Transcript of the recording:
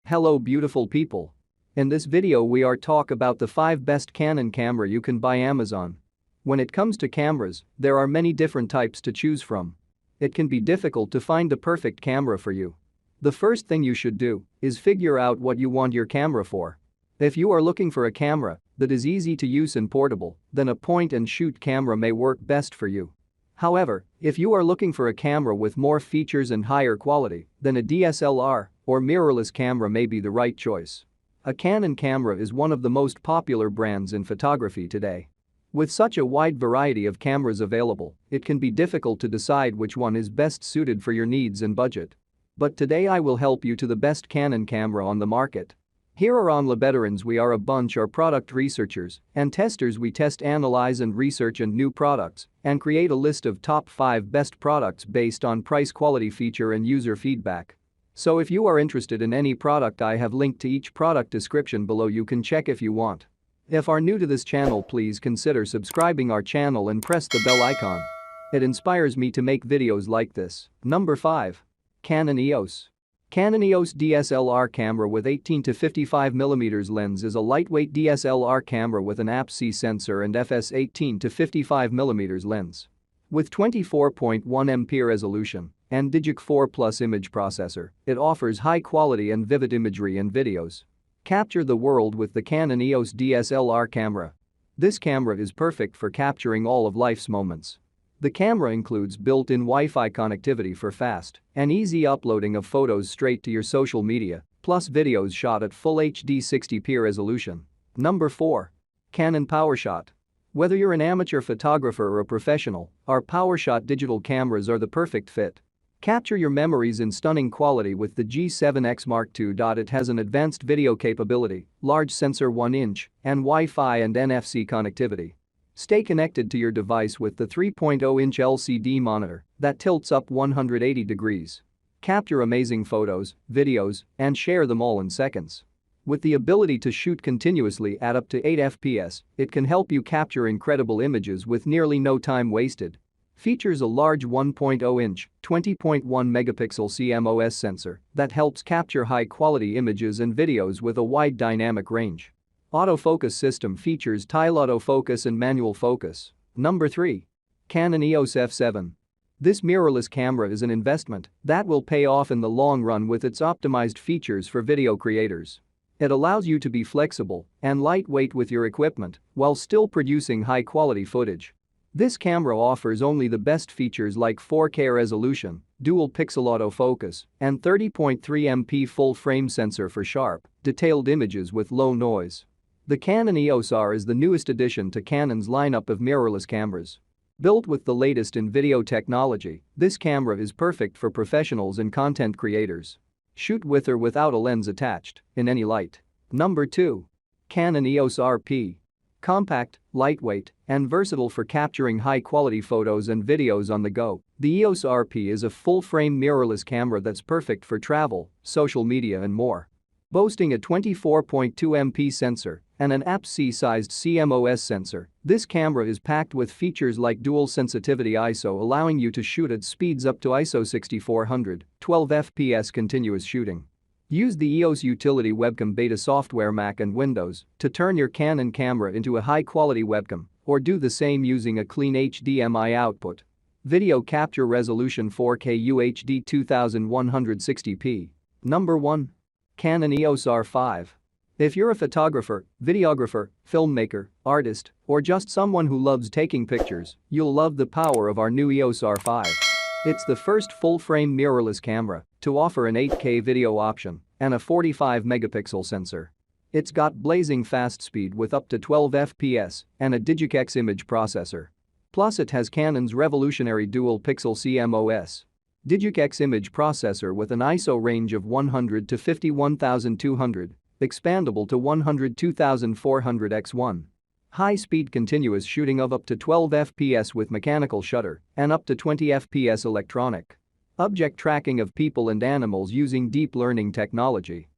Hello beautiful people. In this video we are talk about the 5 best Canon camera you can buy Amazon. When it comes to cameras, there are many different types to choose from. It can be difficult to find the perfect camera for you. The first thing you should do is figure out what you want your camera for. If you are looking for a camera that is easy to use and portable, then a point-and-shoot camera may work best for you. However, if you are looking for a camera with more features and higher quality, then a DSLR or mirrorless camera may be the right choice. A Canon camera is one of the most popular brands in photography today. With such a wide variety of cameras available, it can be difficult to decide which one is best suited for your needs and budget. But today I will help you to the best Canon camera on the market. Here are OnlyBetterOnes. We are a bunch of product researchers and testers. We test, analyze and research and new products and create a list of top 5 best products based on price, quality, feature and user feedback. So if you are interested in any product, I have linked to each product description below. You can check if you want. If are new to this channel, please consider subscribing our channel and press the bell icon. It inspires me to make videos like this. Number 5. Canon EOS. Canon EOS DSLR camera with 18 to 55mm lens is a lightweight DSLR camera with an APS-C sensor and FS 18 to 55mm lens. With 24.1 MP resolution and Digic 4 Plus image processor, it offers high quality and vivid imagery and videos. Capture the world with the Canon EOS DSLR camera. This camera is perfect for capturing all of life's moments. The camera includes built-in Wi-Fi connectivity for fast and easy uploading of photos straight to your social media, plus videos shot at full HD 60p resolution. Number 4. Canon Powershot. Whether you're an amateur photographer or a professional, our Powershot digital cameras are the perfect fit. Capture your memories in stunning quality with the G7X Mark II. It has an advanced video capability, large sensor 1-inch, and Wi-Fi and NFC connectivity. Stay connected to your device with the 3.0-inch LCD monitor that tilts up 180 degrees. Capture amazing photos, videos, and share them all in seconds. With the ability to shoot continuously at up to 8 FPS, it can help you capture incredible images with nearly no time wasted. Features a large 1.0-inch, 20.1 megapixel CMOS sensor that helps capture high-quality images and videos with a wide dynamic range. Autofocus system features tile autofocus and manual focus. Number 3. Canon EOS F7. This mirrorless camera is an investment that will pay off in the long run with its optimized features for video creators. It allows you to be flexible and lightweight with your equipment while still producing high-quality footage. This camera offers only the best features like 4K resolution, dual pixel autofocus, and 30.3 MP full-frame sensor for sharp, detailed images with low noise. The Canon EOS R is the newest addition to Canon's lineup of mirrorless cameras. Built with the latest in video technology, this camera is perfect for professionals and content creators. Shoot with or without a lens attached, in any light. Number 2. Canon EOS RP. Compact, lightweight, and versatile for capturing high-quality photos and videos on the go, the EOS RP is a full-frame mirrorless camera that's perfect for travel, social media and more. Boasting a 24.2 MP sensor and an APS-C-sized CMOS sensor, this camera is packed with features like dual sensitivity ISO, allowing you to shoot at speeds up to ISO 6400, 12 FPS continuous shooting. Use the EOS Utility Webcam Beta software Mac and Windows to turn your Canon camera into a high-quality webcam, or do the same using a clean HDMI output. Video capture resolution 4K UHD 2160p. Number 1. Canon EOS R5. If you're a photographer, videographer, filmmaker, artist, or just someone who loves taking pictures, you'll love the power of our new EOS R5. It's the first full-frame mirrorless camera to offer an 8K video option and a 45 megapixel sensor. It's got blazing fast speed with up to 12 FPS and a Digic X image processor. Plus it has Canon's revolutionary dual pixel CMOS Digic X image processor with an ISO range of 100 to 51200, expandable to 102,400 x 1. High-speed continuous shooting of up to 12 FPS with mechanical shutter and up to 20 FPS electronic. Object tracking of people and animals using deep learning technology.